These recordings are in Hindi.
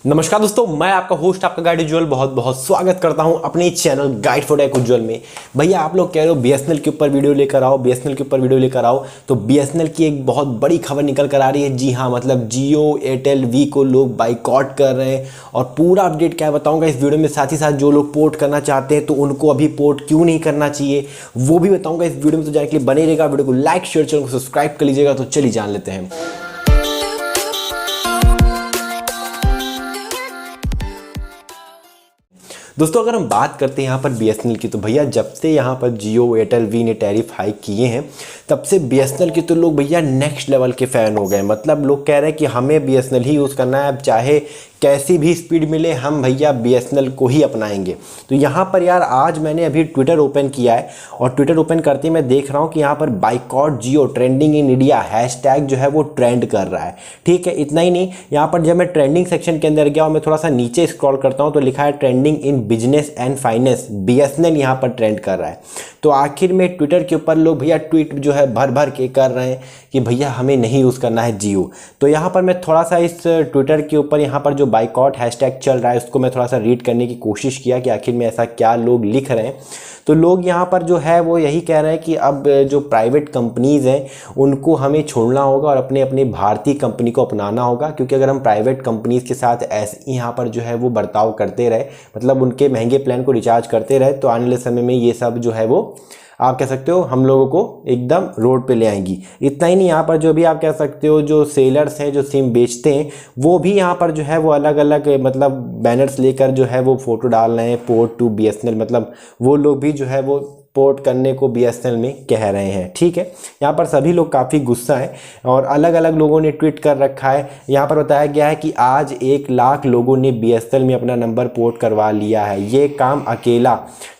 नमस्कार दोस्तों, मैं आपका होस्ट आपका गाइड उज्ज्वल बहुत बहुत स्वागत करता हूं अपने चैनल गाइड फॉर टेक उज्ज्वल में। भैया आप लोग कह रहे हो बीएसएनएल के ऊपर वीडियो लेकर आओ, बीएसएनएल के ऊपर वीडियो लेकर आओ, तो बीएसएनएल की एक बहुत बड़ी खबर निकल कर आ रही है। जी हाँ, मतलब जियो एयरटेल वी को लोग बाइकआउट कर रहे हैं और पूरा अपडेट क्या बताऊँगा इस वीडियो में। साथ ही साथ जो लोग पोर्ट करना चाहते हैं तो उनको अभी पोर्ट क्यों नहीं करना चाहिए वो भी बताऊँगा इस वीडियो में। तो जाने के लिए बने रहेगा, वीडियो को लाइक शेयर चैनल को सब्सक्राइब कर लीजिएगा। तो चलिए जान लेते हैं। दोस्तों अगर हम बात करते हैं यहाँ पर बीएसएनएल की, तो भैया जब से यहाँ पर जियो एयरटेल वी ने टैरिफ हाइक किए हैं तब से बीएसएनएल के तो लोग भैया नेक्स्ट लेवल के फ़ैन हो गए। मतलब लोग कह रहे हैं कि हमें बीएसएनएल ही यूज़ करना है, अब चाहे कैसी भी स्पीड मिले हम भैया बीएसएनएल को ही अपनाएंगे। तो यहाँ पर यार आज मैंने अभी ट्विटर ओपन किया है और ट्विटर ओपन करते ही मैं देख रहा हूँ कि यहाँ पर boycott Jio trending in India hashtag जो है वो ट्रेंड कर रहा है। ठीक है, इतना ही नहीं, यहाँ पर जब मैं ट्रेंडिंग सेक्शन के अंदर गया और मैं थोड़ा सा नीचे स्क्रॉल करता हूँ तो लिखा है trending in business and finance, BSNL यहाँ पर ट्रेंड कर रहा है। तो आखिर में ट्विटर के ऊपर लोग भैया ट्वीट जो है भर भर के कर रहे हैं कि भैया हमें नहीं यूज़ करना है जियो। तो यहाँ पर मैं थोड़ा सा इस ट्विटर के ऊपर यहाँ पर जो बाइकआउट हैशटैग चल रहा है उसको मैं थोड़ा सा रीड करने की कोशिश किया कि आखिर में ऐसा क्या लोग लिख रहे हैं। तो लोग यहाँ पर जो है वो यही कह रहे हैं कि अब जो प्राइवेट कंपनीज़ हैं उनको हमें छोड़ना होगा और अपने अपने भारतीय कंपनी को अपनाना होगा, क्योंकि अगर हम प्राइवेट कंपनीज़ के साथ ऐसे यहाँ पर जो है वो बर्ताव करते रहे, मतलब उनके महंगे प्लान को रिचार्ज करते रहे, तो आने वाले समय में ये सब जो है वो आप कह सकते हो हम लोगों को एकदम रोड पे ले आएंगी। इतना ही नहीं, यहाँ पर जो भी आप कह सकते हो जो सेलर्स हैं जो सिम बेचते हैं वो भी यहाँ पर जो है वो अलग अलग मतलब बैनर्स लेकर जो है वो फ़ोटो डाल रहे हैं पोर्ट टू बीएसएनएल, मतलब वो लोग भी जो है वो पोर्ट करने को बीएसएनएल में कह रहे हैं। ठीक है, यहाँ पर सभी लोग काफ़ी गुस्सा हैं और अलग अलग लोगों ने ट्वीट कर रखा है। यहाँ पर बताया गया है कि आज 1 लाख लोगों ने बीएसएनएल में अपना नंबर पोर्ट करवा लिया है। ये काम अकेला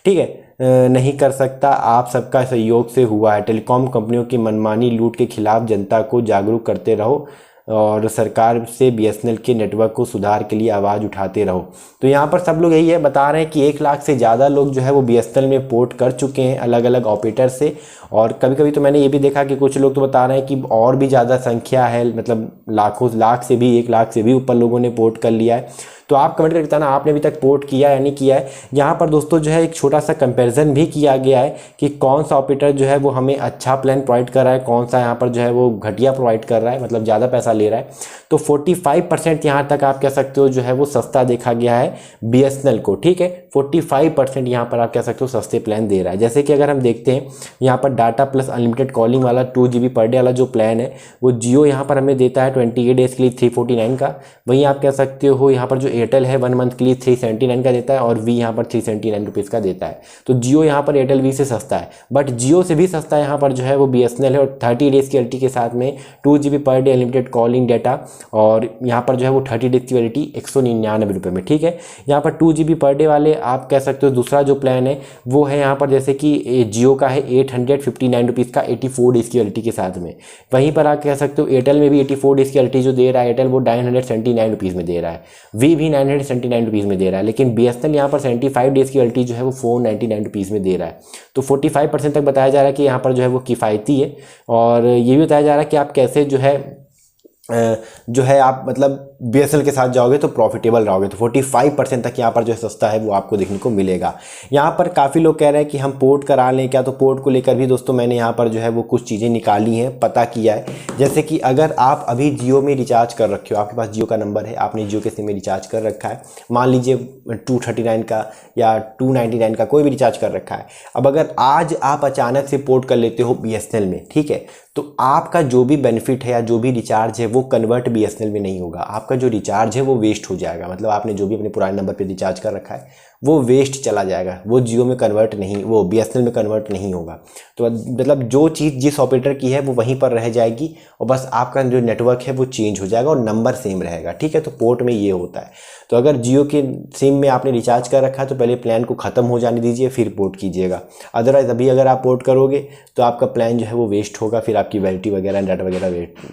ठीक है नहीं कर सकता, आप सबका सहयोग से हुआ है। टेलीकॉम कंपनियों की मनमानी लूट के खिलाफ जनता को जागरूक करते रहो और सरकार से बीएसएनएल के नेटवर्क को सुधार के लिए आवाज़ उठाते रहो। तो यहाँ पर सब लोग यही है बता रहे हैं कि 1 लाख से ज़्यादा लोग जो है वो बीएसएनएल में पोर्ट कर चुके हैं अलग अलग ऑपरेटर से। और कभी कभी तो मैंने ये भी देखा कि कुछ लोग तो बता रहे हैं कि और भी ज़्यादा संख्या है, मतलब लाख से भी 1 लाख से भी ऊपर लोगों ने पोर्ट कर लिया है। तो आप कमेंट करके बताना आपने अभी तक पोर्ट किया या नहीं किया है। यहाँ पर दोस्तों जो है एक छोटा सा कंपैरिजन भी किया गया है कि कौन सा ऑपरेटर जो है वो हमें अच्छा प्लान प्रोवाइड कर रहा है, कौन सा यहाँ पर जो है वो घटिया प्रोवाइड कर रहा है, मतलब ज़्यादा पैसा ले रहा है। तो 45% यहाँ तक आप कह सकते हो जो है वो सस्ता देखा गया है बीएसएनएल को। ठीक है, 45% यहाँ पर आप कह सकते हो सस्ते प्लान दे रहा है। जैसे कि अगर हम देखते हैं यहाँ पर डाटा प्लस अनलिमिटेड कॉलिंग वाला 2 GB पर डे वाला जो प्लान है वो जियो यहाँ पर हमें देता है 28 डेज़ के लिए 349 का। वहीं आप कह सकते हो यहाँ पर जो एयरटेल है 1 मंथ के लिए 379 का देता है और वी यहाँ पर 379 रुपीज़ का देता है। तो जियो यहाँ पर एयरटेल वी से सस्ता है, बट जियो से भी सस्ता यहाँ पर जो है वो बीएसएनएल है और 30 डेज़ की वैलिडिटी के साथ में 2 GB per day unlimited calling data और यहाँ पर जो है वो 30 डेज़ की वैलिडिटी 199 रुपये में। ठीक है, यहाँ पर 2 GB पर डे वाले आप कह सकते हो दूसरा जो प्लान है वो है यहाँ पर जैसे कि जियो का है 859 रुपीज़ का 84 डेज़ की वैलिडिटी के साथ में। वहीं पर आप कह सकते हो एयरटेल में भी 84 डेज़ की वैलिडिटी जो दे रहा है एयरटेल वो 979 रुपीज़ में दे रहा है, वी भी 979 रुपीज़ में दे रहा है, लेकिन बीएसएनएल यहाँ पर 75 डेज़ की वैलिडिटी जो है वो 499 रुपीज़ में दे रहा है। तो 45% तक बताया जा रहा है कि यहाँ पर जो है वो किफ़ायती है। और ये भी बताया जा रहा है कि आप कैसे जो है आप मतलब बीएसएनएल के साथ जाओगे तो प्रॉफिटेबल रहोगे। तो 45% तक यहाँ पर जो है सस्ता है वो आपको देखने को मिलेगा। यहाँ पर काफ़ी लोग कह रहे हैं कि हम पोर्ट करा लें क्या, तो पोर्ट को लेकर भी दोस्तों मैंने यहाँ पर जो है वो कुछ चीज़ें निकाली हैं, पता किया है। जैसे कि अगर आप अभी जियो में रिचार्ज कर रखे हो, आपके पास जियो का नंबर है, आपने जियो के सिम में रिचार्ज कर रखा है, मान लीजिए 239 का या 299 का कोई भी रिचार्ज कर रखा है। अब अगर आज आप अचानक से पोर्ट कर लेते हो बीएसएनएल में, ठीक है, तो आपका जो भी बेनिफिट है या जो भी रिचार्ज है वो कन्वर्ट बीएसएनएल में नहीं होगा। आपका जो रिचार्ज है वो वेस्ट हो जाएगा, मतलब आपने जो भी अपने पुराने नंबर पे रिचार्ज कर रखा है वो वेस्ट चला जाएगा, वो जियो में कन्वर्ट नहीं, वो बीएसएनएल में कन्वर्ट नहीं होगा। तो मतलब जो चीज़ जिस ऑपरेटर की है वो वहीं पर रह जाएगी और बस आपका जो नेटवर्क है वो चेंज हो जाएगा और नंबर सेम रहेगा। ठीक है, तो पोर्ट में ये होता है। तो अगर जियो के सिम में आपने रिचार्ज कर रखा है तो पहले प्लान को ख़त्म हो जाने दीजिए फिर पोर्ट कीजिएगा। अदरवाइज़ अभी अगर आप पोर्ट करोगे तो आपका प्लान जो है वो वेस्ट होगा, फिर आपकी वैलिडिटी वगैरह डाटा वगैरह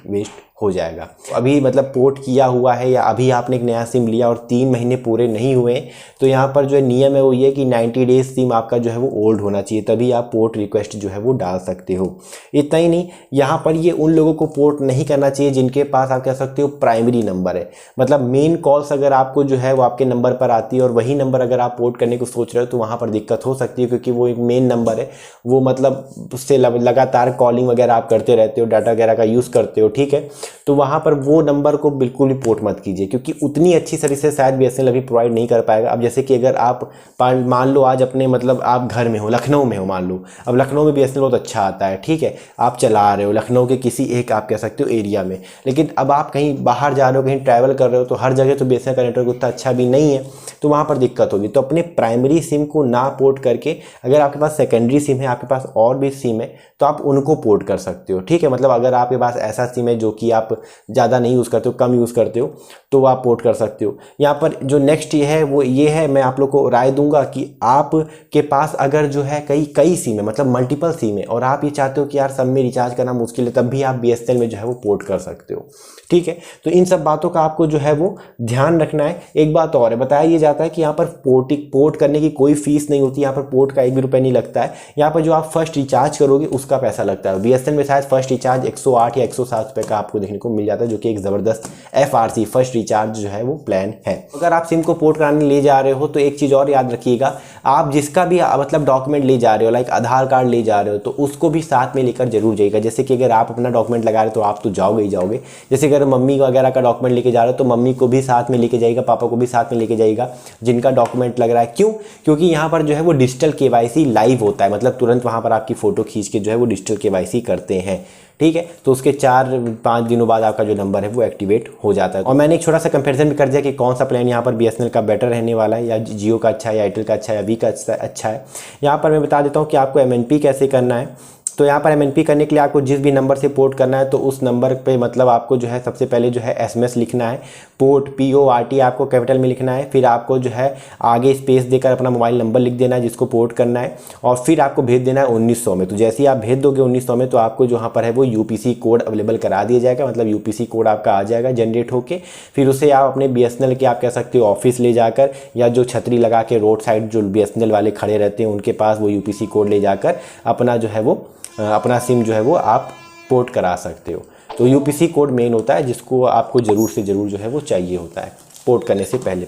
वेस्ट हो जाएगा। अभी मतलब पोर्ट किया हुआ है या अभी आपने एक नया सिम लिया और 3 महीने पूरे नहीं हुए तो यहाँ पर जो जो नियम है वो ये कि 90 डेज सिम आपका जो है वो ओल्ड होना चाहिए, तभी आप पोर्ट रिक्वेस्ट जो है वो डाल सकते हो। इतना ही नहीं, यहाँ पर ये उन लोगों को पोर्ट नहीं करना चाहिए जिनके पास आप कह सकते हो प्राइमरी नंबर है, मतलब मेन कॉल्स अगर आपको जो है वो आपके नंबर पर आती है और वही नंबर अगर आप पोर्ट करने को सोच रहे हो तो वहाँ पर दिक्कत हो सकती है, क्योंकि वो एक मेन नंबर है, वो मतलब उससे लगातार कॉलिंग वगैरह आप करते रहते हो, डाटा वगैरह का यूज़ करते हो, ठीक है। तो वहाँ पर वो नंबर को बिल्कुल भी पोर्ट मत कीजिए, क्योंकि उतनी अच्छी सर्विसेज शायद बीएसएनएल अभी प्रोवाइड नहीं कर पाएगा। अब जैसे कि अगर आप मान लो आज अपने मतलब आप घर में हो, लखनऊ में हो मान लो, अब लखनऊ में बीएसएनएल बहुत अच्छा आता है, ठीक है, आप चला रहे हो लखनऊ के किसी एक आप कह सकते हो एरिया में, लेकिन अब आप कहीं बाहर जा रहे हो, कहीं ट्रैवल कर रहे हो, तो हर जगह तो बीएसएनएल का नेटवर्क उतना अच्छा भी नहीं है, तो वहाँ पर दिक्कत होगी। तो अपने प्राइमरी सिम को ना पोर्ट करके, अगर आपके पास सेकेंडरी सिम है, आपके पास और भी सिम है, तो आप उनको पोर्ट कर सकते हो, ठीक है। मतलब अगर आपके पास ऐसा सिम है जो कि आप ज़्यादा नहीं यूज़ करते हो, कम यूज़ करते हो, तो आप पोर्ट कर सकते हो। यहाँ पर जो नेक्स्ट ये है वो ये है, मैं आप लोग को राय दूंगा कि आप के पास अगर जो है कई सिम है, मतलब मल्टीपल सिम है, और आप ये चाहते हो कि यार सब में रिचार्ज करना मुश्किल है, तब भी आप बीएसएनएल में जो है वो पोर्ट कर सकते हो, ठीक है। तो इन सब बातों का आपको जो है वो ध्यान रखना है। एक बात और है, बताया ये जाता है कि यहाँ पर पोर्ट करने की कोई फीस नहीं होती, यहाँ पर पोर्ट का 1 भी रुपये नहीं लगता है। यहाँ पर जो आप फर्स्ट रिचार्ज करोगे उसका पैसा लगता है। बीएसएनएल में शायद फर्स्ट रिचार्ज 108 या 107 रुपये का आपको देखने को मिल जाता है, जो कि एक ज़बरदस्त FRC फर्स्ट रिचार्ज जो है वो प्लान है। अगर आप सिम को पोर्ट कराने ले जा रहे हो तो एक चीज़ और याद रखिएगा, आप जिसका भी मतलब डॉक्यूमेंट ले जा रहे हो, लाइक आधार कार्ड ले जा रहे हो, तो उसको भी साथ में लेकर जरूर जाइएगा। जैसे कि अगर आप अपना डॉक्यूमेंट लगा रहे हो तो आप तो जाओगे ही जाओगे, जैसे अगर मम्मी वगैरह का डॉक्यूमेंट लेके जा रहे हो तो मम्मी को भी साथ में लेके जाइएगा, पापा को भी साथ में लेके जाइएगा जिनका डॉक्यूमेंट लग रहा है। क्यों? क्योंकि यहाँ पर जो है वो डिजिटल KYC लाइव होता है, मतलब तुरंत वहाँ पर आपकी फ़ोटो खींच के जो है वो डिजिटल KYC करते हैं, ठीक है। तो उसके 4-5 दिनों बाद आपका जो नंबर है वो एक्टिवेट हो जाता है। और मैंने एक छोटा सा कंपैरिजन भी कर दिया कि कौन सा प्लान यहाँ पर बीएसएनएल का बेटर रहने वाला है, या जियो का अच्छा है, या एयरटेल का अच्छा है, या वी का अच्छा है। यहाँ पर मैं बता देता हूँ कि आपको MNP कैसे करना है। तो यहाँ पर MNP करने के लिए आपको जिस भी नंबर से पोर्ट करना है, तो उस नंबर पे मतलब आपको जो है सबसे पहले जो है SMS लिखना है, पोर्ट PORT आपको कैपिटल में लिखना है, फिर आपको जो है आगे स्पेस देकर अपना मोबाइल नंबर लिख देना है जिसको पोर्ट करना है, और फिर आपको भेज देना है 1900 में। तो जैसे ही आप भेज दोगे 1900 में, तो आपको जो यहाँ पर है वो UPC कोड अवेलेबल करा दिया जाएगा, मतलब UPC कोड आपका आ जाएगा जनरेट होके। फिर उसे आप अपने BSNL के आप कह सकते हो ऑफिस ले जाकर, या जो छतरी लगा के रोड साइड जो BSNL वाले खड़े रहते हैं उनके पास वो UPC कोड ले जाकर अपना जो है वो अपना सिम जो है वो आप पोर्ट करा सकते हो। तो UPC कोड मेन होता है जिसको आपको ज़रूर से ज़रूर जो है वो चाहिए होता है पोर्ट करने से पहले।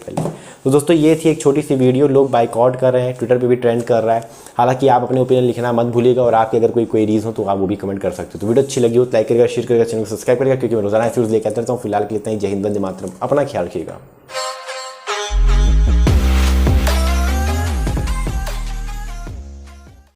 तो दोस्तों ये थी एक छोटी सी वीडियो। लोग बाइकआउट कर रहे हैं, ट्विटर पे भी ट्रेंड कर रहा है। हालांकि आप अपने ओपिनियन लिखना मत भूलिएगा, और आपके अगर कोई क्वेरीज हो तो आप वो भी कमेंट कर सकते हो। तो वीडियो अच्छी लगी हो तो लाइक करिएगा, शेयर करिएगा, चैनल को सब्सक्राइब करिएगा, क्योंकि मैं रोजाना ऐसे लेकर आता रहता हूँ। फिलहाल के लिए इतना ही। जय हिंद, वंदे मातरम। अपना ख्याल रखिएगा।